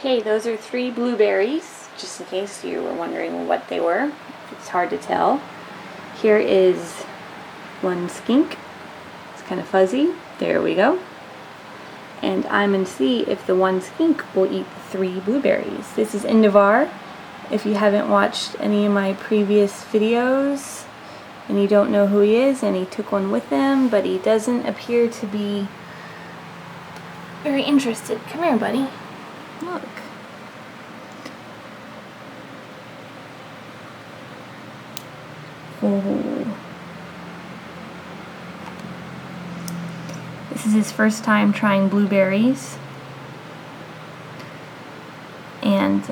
Okay, those are 3 blueberries, just in case you were wondering what they were. It's hard to tell. Here is 1 skink. It's kind of fuzzy. There we go. And I'm going to see if the 1 skink will eat the 3 blueberries. This is Indivar. If you haven't watched any of my previous videos and you don't know who he is, and he took one with him, but he doesn't appear to be very interested. Come here, buddy. Look. Oh. This is his first time trying blueberries. And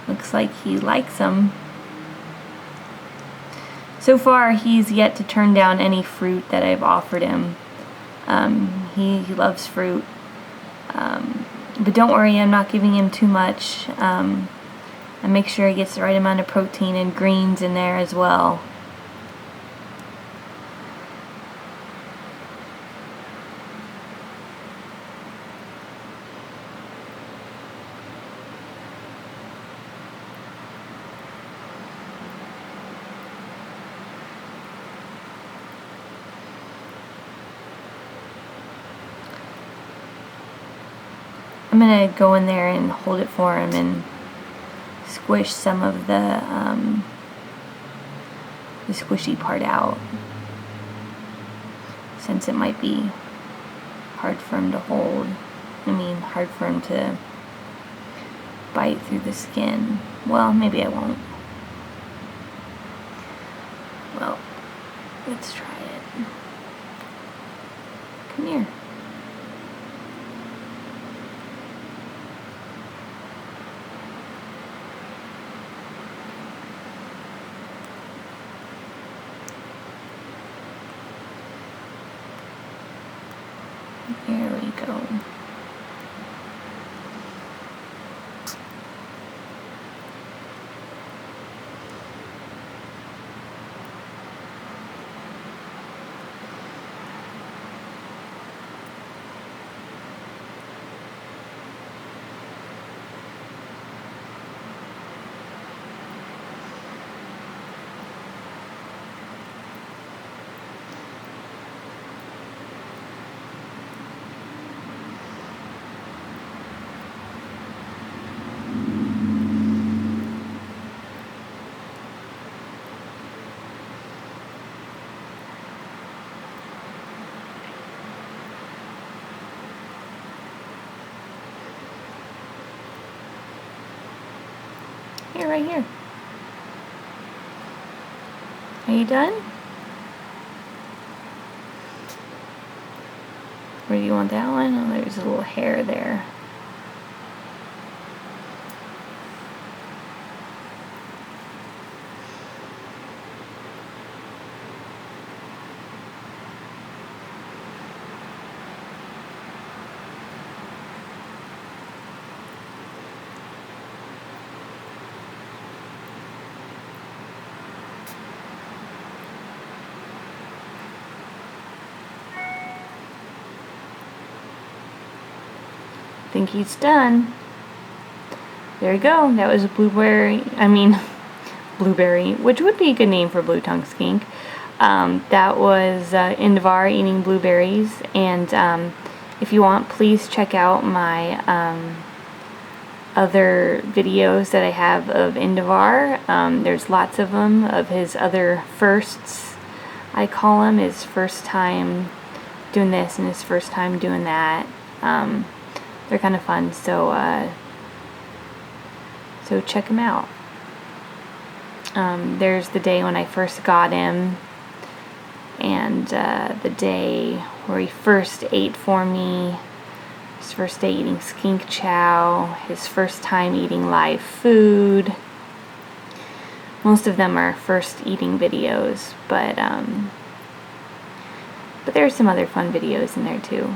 looks like he likes them. So far, he's yet to turn down any fruit that I've offered him. He loves fruit. But don't worry, I'm not giving him too much. I make sure he gets the right amount of protein and greens in there as well. I'm going to go in there and hold it for him and squish some of the squishy part out, since it might be hard for him to hold. Hard for him to bite through the skin. Well, maybe I won't. Well, let's try it. Come here. There we go. Here, right here. Are you done? Where do you want that one? Oh, there's a little hair there. I think he's done. There you go. That was a blueberry, which would be a good name for a blue-tongued skink. That was Indivar eating blueberries. And if you want, please check out my other videos that I have of Indivar. There's lots of them, of his other firsts, I call him. His first time doing this and his first time doing that. They're kind of fun, so check them out. There's the day when I first got him, and the day where he first ate for me, his first day eating skink chow, his first time eating live food. Most of them are first eating videos, but there's some other fun videos in there too.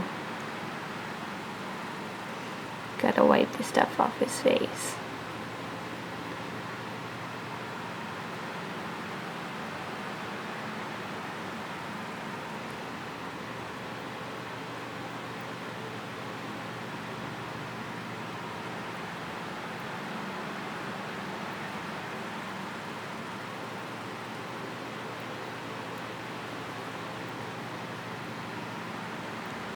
Gotta wipe the stuff off his face.